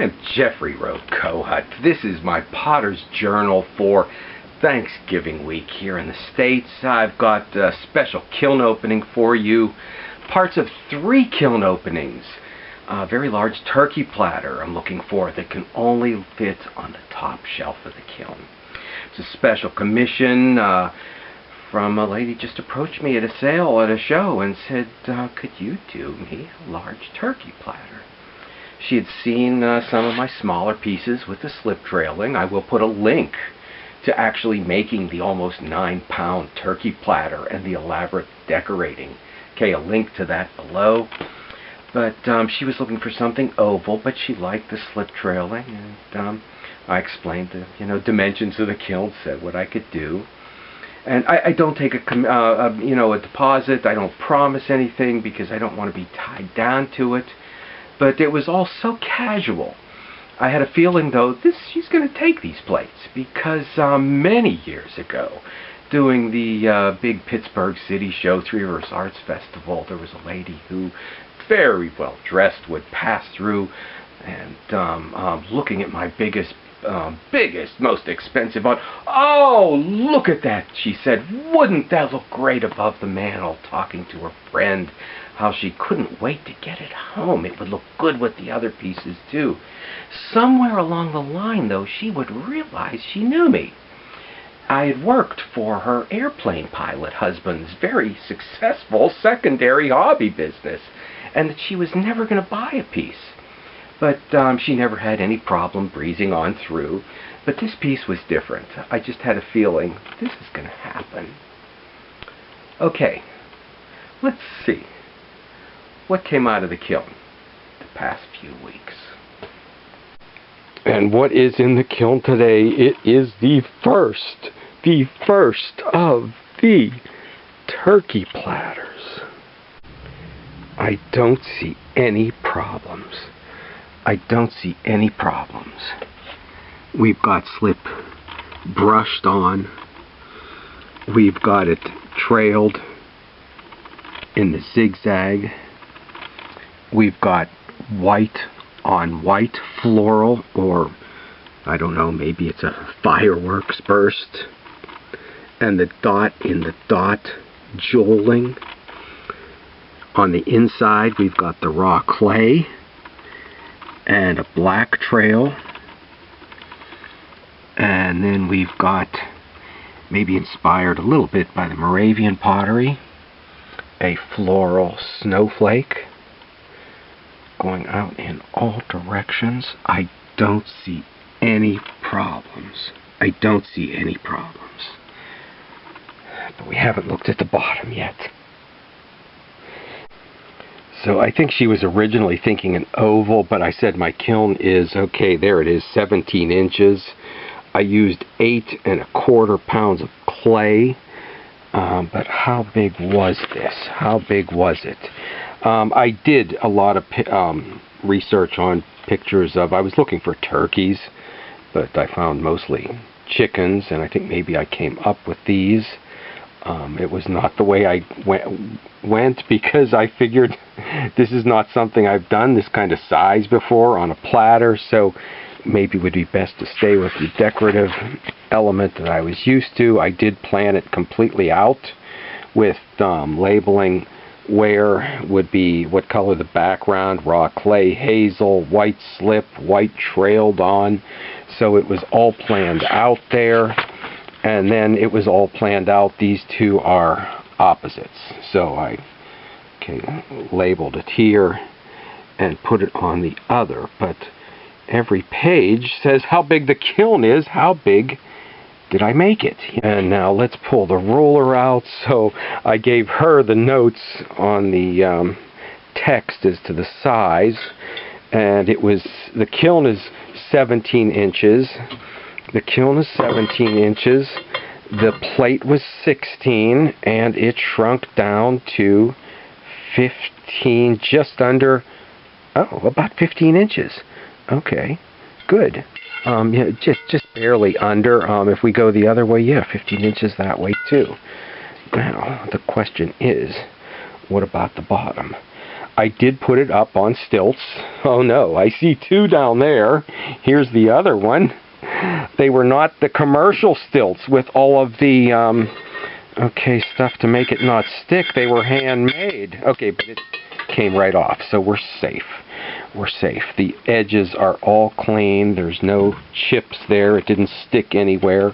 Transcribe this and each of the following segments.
I'm Jeffrey wrote Kohut. This is my Potter's Journal for Thanksgiving week here in the States. I've got a special kiln opening for you. Parts of 3 kiln openings. A very large turkey platter I'm looking for that can only fit on the top shelf of the kiln. It's a special commission from a lady just approached me at a sale at a show and said, could you do me a large turkey platter? She had seen some of my smaller pieces with the slip trailing. I will put a link to actually making the almost 9-pound turkey platter and the elaborate decorating. Okay, a link to that below. But she was looking for something oval, but she liked the slip trailing, and I explained the dimensions of the kiln, said what I could do. And I don't take a deposit. I don't promise anything because I don't want to be tied down to it. But it was all so casual. I had a feeling, though, she's going to take these plates because many years ago, doing the big Pittsburgh City Show, Three Rivers Arts Festival, there was a lady who, very well dressed, would pass through and looking at my biggest, most expensive one. Oh, look at that, she said. Wouldn't that look great above the mantel, talking to her friend. How she couldn't wait to get it home. It would look good with the other pieces, too. Somewhere along the line, though, she would realize she knew me. I had worked for her airplane pilot husband's very successful secondary hobby business, and that she was never going to buy a piece. But she never had any problem breezing on through. But this piece was different. I just had a feeling this is going to happen. Okay, let's see. What came out of the kiln the past few weeks? And what is in the kiln today? It is the first of the turkey platters. I don't see any problems. I don't see any problems. We've got slip brushed on. We've got it trailed in the zigzag. We've got white on white floral, or I don't know, maybe it's a fireworks burst. And the dot in the dot jeweling. On the inside, we've got the raw clay and a black trail. And then we've got, maybe inspired a little bit by the Moravian pottery, a floral snowflake going out in all directions. I don't see any problems. I don't see any problems. But we haven't looked at the bottom yet. So I think she was originally thinking an oval, but I said my kiln is, okay, there it is, 17 inches. I used 8 1/4 pounds of clay. But how big was this? How big was it? I did a lot of research on pictures of, I was looking for turkeys, but I found mostly chickens, and I think maybe I came up with these. It was not the way I went because I figured this is not something I've done this kind of size before on a platter, so maybe it would be best to stay with the decorative element that I was used to. I did plan it completely out with labeling where would be what color the background, raw clay, hazel, white slip, white trailed on. So it was all planned out there. And then it was all planned out. These two are opposites. So I labeled it here and put it on the other. But every page says how big the kiln is. How big did I make it? And now let's pull the ruler out. So I gave her the notes on the text as to the size. And it was, the kiln is 17 inches. The kiln is 17 inches. The plate was 16, and it shrunk down to 15, just under, about 15 inches. Okay, good. Yeah, just barely under. If we go the other way, yeah, 15 inches that way too. Now, the question is, what about the bottom? I did put it up on stilts. Oh no, I see two down there. Here's the other one. They were not the commercial stilts with all of the stuff to make it not stick. They were handmade. Okay, but it came right off, so we're safe. We're safe. The edges are all clean. There's no chips there. It didn't stick anywhere.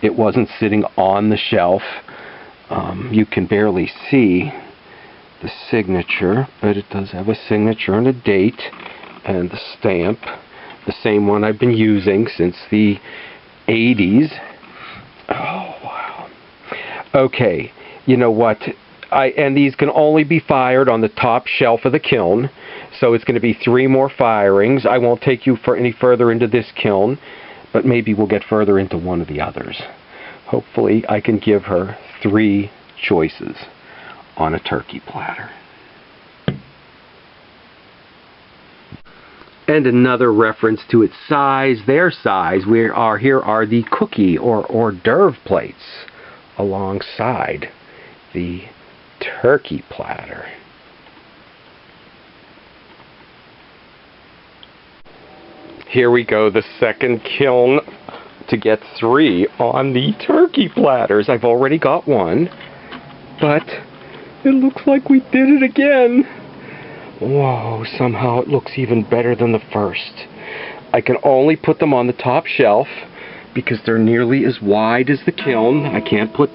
It wasn't sitting on the shelf. You can barely see the signature, but it does have a signature and a date and the stamp, the same one I've been using since the 80s. Oh wow. Okay, you know what, and these can only be fired on the top shelf of the kiln, so it's going to be 3 more firings. I won't take you any further into this kiln, but maybe we'll get further into one of the others. Hopefully I can give her 3 choices on a turkey platter. And another reference to its size, their size, here are the cookie or hors d'oeuvre plates alongside the turkey platter. Here we go, the second kiln to get 3 on the turkey platters. I've already got one, but it looks like we did it again. Whoa, somehow it looks even better than the first. I can only put them on the top shelf because they're nearly as wide as the kiln. I can't put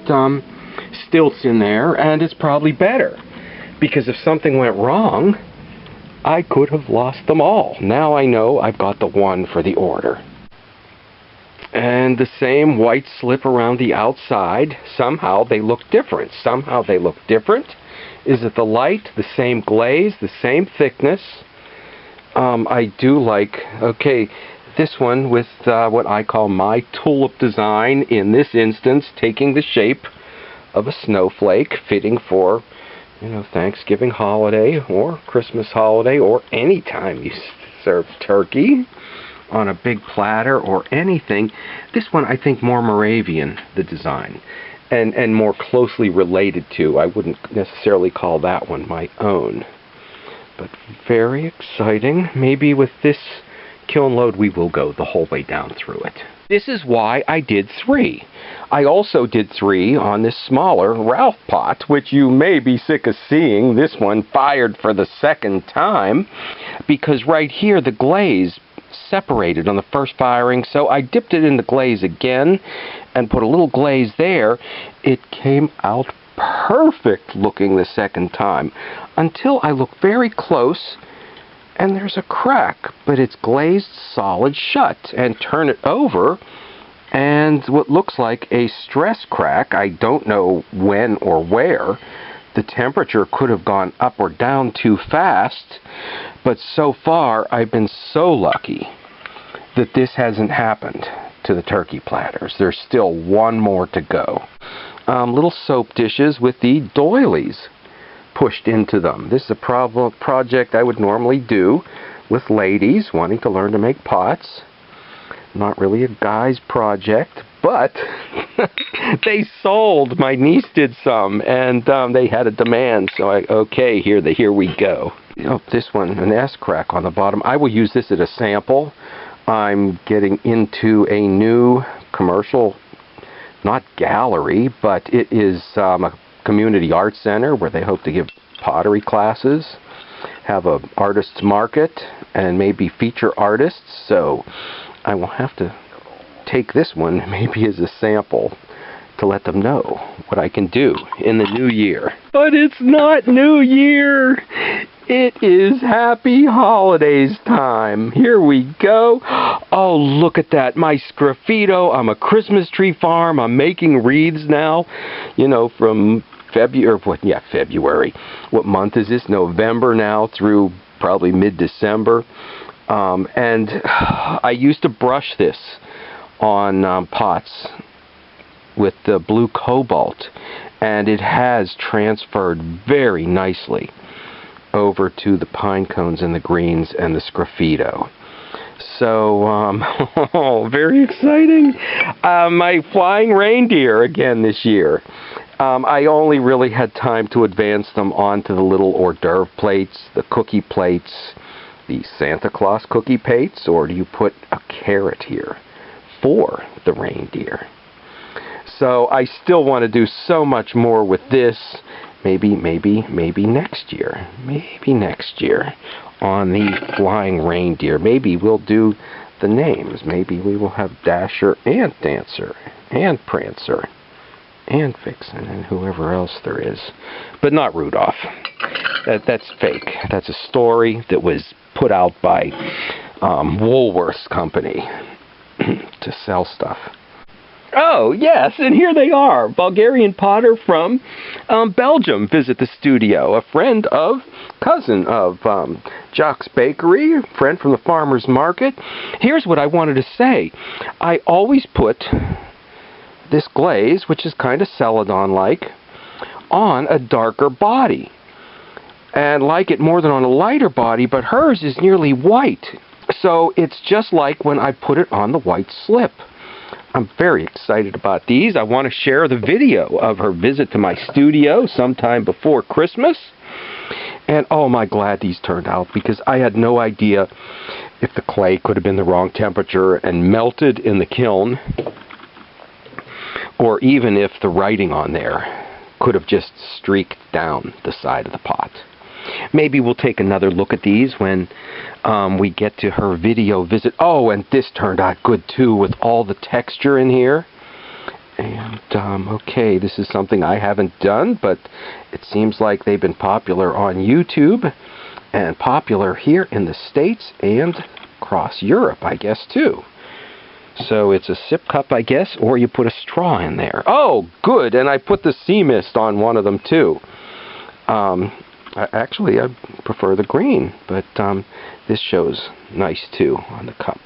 stilts in there, and it's probably better because if something went wrong, I could have lost them all. Now I know I've got the one for the order. And the same white slip around the outside. Somehow they look different. Somehow they look different. Is it the light, the same glaze, the same thickness? I do like, okay, this one with what I call my tulip design, in this instance, taking the shape of a snowflake, fitting for, you know, Thanksgiving holiday or Christmas holiday or any time you serve turkey on a big platter or anything. This one I think more Moravian, the design, and more closely related to. I wouldn't necessarily call that one my own, but very exciting. Maybe with this kiln load we will go the whole way down through it. This is why I did 3. I also did 3 on this smaller Ralph pot, which you may be sick of seeing. This one fired for the second time because right here the glaze separated on the first firing, so I dipped it in the glaze again and put a little glaze there. It came out perfect looking the second time until I look very close and there's a crack, but it's glazed solid shut, and turn it over and what looks like a stress crack. I don't know when or where. The temperature could have gone up or down too fast, but so far I've been so lucky that this hasn't happened to the turkey platters. There's still one more to go. Little soap dishes with the doilies pushed into them. This is a project I would normally do with ladies wanting to learn to make pots. Not really a guy's project, but they sold. My niece did some, and they had a demand, so okay, here we go. Oh, this one, an S crack on the bottom. I will use this as a sample. I'm getting into a new commercial, not gallery, but it is a community art center where they hope to give pottery classes, have a artist's market, and maybe feature artists, so I will have to take this one maybe as a sample to let them know what I can do in the new year. But it's not New Year! It is Happy Holidays time. Here we go. Oh, look at that. My sgraffito. I'm a Christmas tree farm. I'm making wreaths now. You know, from February. What month is this? November now through probably mid-December. And I used to brush this on pots with the blue cobalt, and it has transferred very nicely over to the pine cones and the greens and the sgraffito. So, very exciting. My flying reindeer again this year. I only really had time to advance them onto the little hors d'oeuvre plates, the cookie plates, the Santa Claus cookie plates, or do you put a carrot here for the reindeer? So I still want to do so much more with this. Maybe next year. Maybe next year on the flying reindeer. Maybe we'll do the names. Maybe we will have Dasher and Dancer and Prancer and Vixen and whoever else there is. But not Rudolph. That's fake. That's a story that was put out by Woolworth's company to sell stuff. Oh, yes, and here they are. Bulgarian potter from Belgium visit the studio. A cousin of Jock's Bakery, friend from the farmer's market. Here's what I wanted to say. I always put this glaze, which is kind of celadon-like, on a darker body. And like it more than on a lighter body, but hers is nearly white. So it's just like when I put it on the white slip. I'm very excited about these. I want to share the video of her visit to my studio sometime before Christmas. And oh my, glad these turned out, because I had no idea if the clay could have been the wrong temperature and melted in the kiln, or even if the writing on there could have just streaked down the side of the pot. Maybe we'll take another look at these when we get to her video visit. Oh, and this turned out good too, with all the texture in here. And, okay, this is something I haven't done, but it seems like they've been popular on YouTube and popular here in the States and across Europe, I guess, too. So it's a sip cup, I guess, or you put a straw in there. Oh, good, and I put the sea mist on one of them, too. Actually, I prefer the green, but this shows nice, too, on the cup.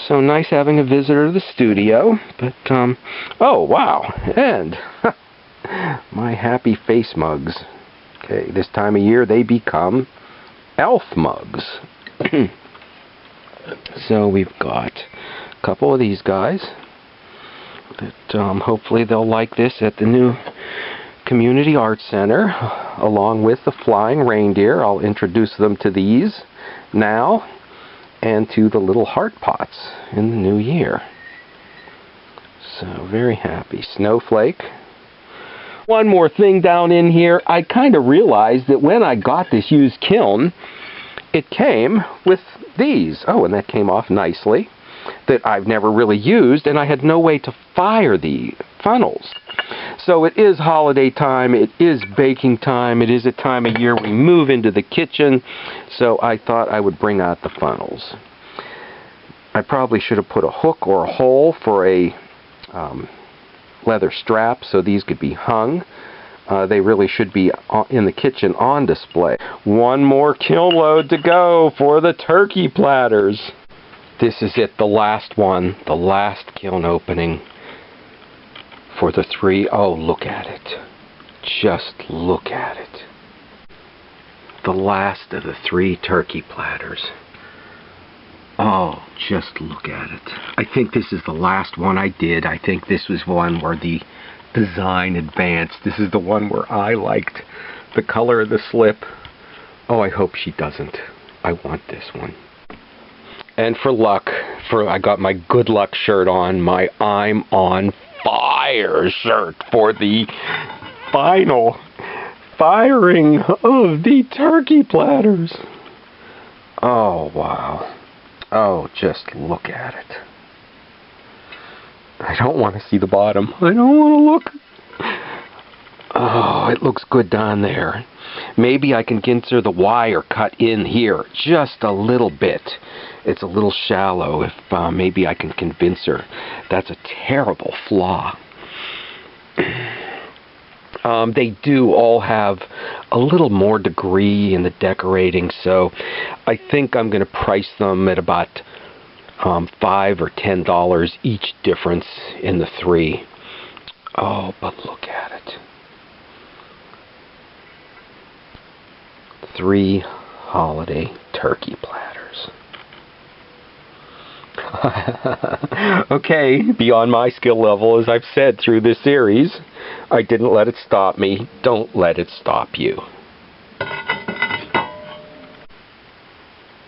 So nice having a visitor to the studio, but, oh, wow, and my happy face mugs. Okay, this time of year they become elf mugs. So we've got a couple of these guys that hopefully they'll like this at the new Community Arts Center, along with the flying reindeer. I'll introduce them to these now, and to the little heart pots in the new year. So very happy. Snowflake. One more thing down in here. I kind of realized that when I got this used kiln, it came with these. Oh, and that came off nicely. That I've never really used, and I had no way to fire the funnels. So it is holiday time, it is baking time, it is a time of year we move into the kitchen, so I thought I would bring out the funnels. I probably should have put a hook or a hole for a leather strap so these could be hung. They really should be in the kitchen on display. One more kiln load to go for the turkey platters. This is it, the last one, the last kiln opening for the three. Oh, look at it. Just look at it. The last of the 3 turkey platters. Oh, just look at it. I think this is the last one I did. I think this was one where the design advanced. This is the one where I liked the color of the slip. Oh, I hope she doesn't. I want this one. And for luck, I got my good luck shirt on, my I'm on fire shirt for the final firing of the turkey platters. Oh, wow. Oh, just look at it. I don't want to see the bottom. I don't want to look. Oh, it looks good down there. Maybe I can consider the wire cut in here just a little bit. It's a little shallow. If maybe I can convince her. That's a terrible flaw. They do all have a little more degree in the decorating, so I think I'm going to price them at about $5 or $10 each difference in the 3. Oh, but look at it. 3 holiday turkey platters. Okay, beyond my skill level, as I've said through this series, I didn't let it stop me. Don't let it stop you.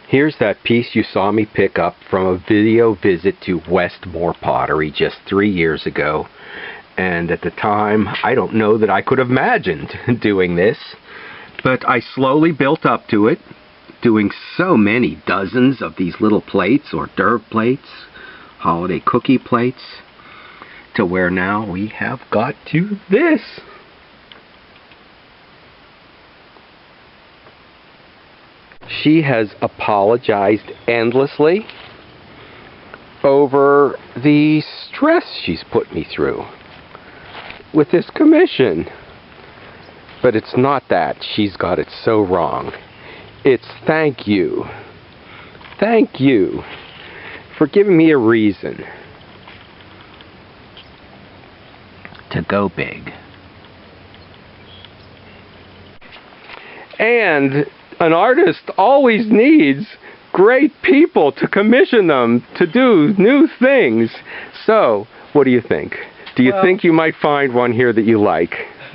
Here's that piece you saw me pick up from a video visit to Westmorre Pottery just 3 years ago. And at the time, I don't know that I could have imagined doing this, but I slowly built up to it, doing so many dozens of these little plates, hors d'oeuvre plates, holiday cookie plates, to where now we have got to this. She has apologized endlessly over the stress she's put me through with this commission. But it's not that. She's got it so wrong. It's thank you. Thank you for giving me a reason to go big. And an artist always needs great people to commission them to do new things. So, what do you think? Do you think you might find one here that you like?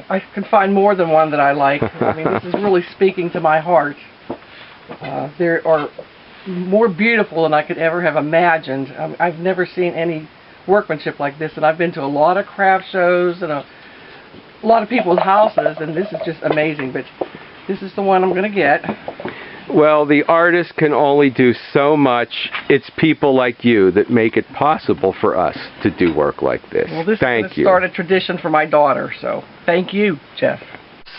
I can find more than one that I like. I mean, this is really speaking to my heart. There are more beautiful than I could ever have imagined. I've never seen any workmanship like this, and I've been to a lot of craft shows and a lot of people's houses, and this is just amazing. But this is the one I'm going to get. Well, the artist can only do so much. It's people like you that make it possible for us to do work like this. Well, this thank is you. Start a tradition for my daughter, so thank you, Jeff.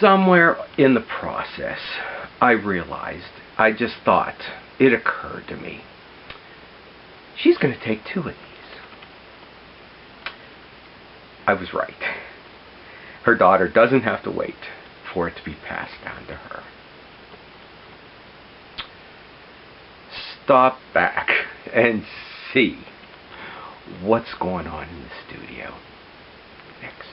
Somewhere in the process, I realized, I just thought, it occurred to me, she's going to take 2 of these. I was right. Her daughter doesn't have to wait for it to be passed down to her. Stop back and see what's going on in the studio next.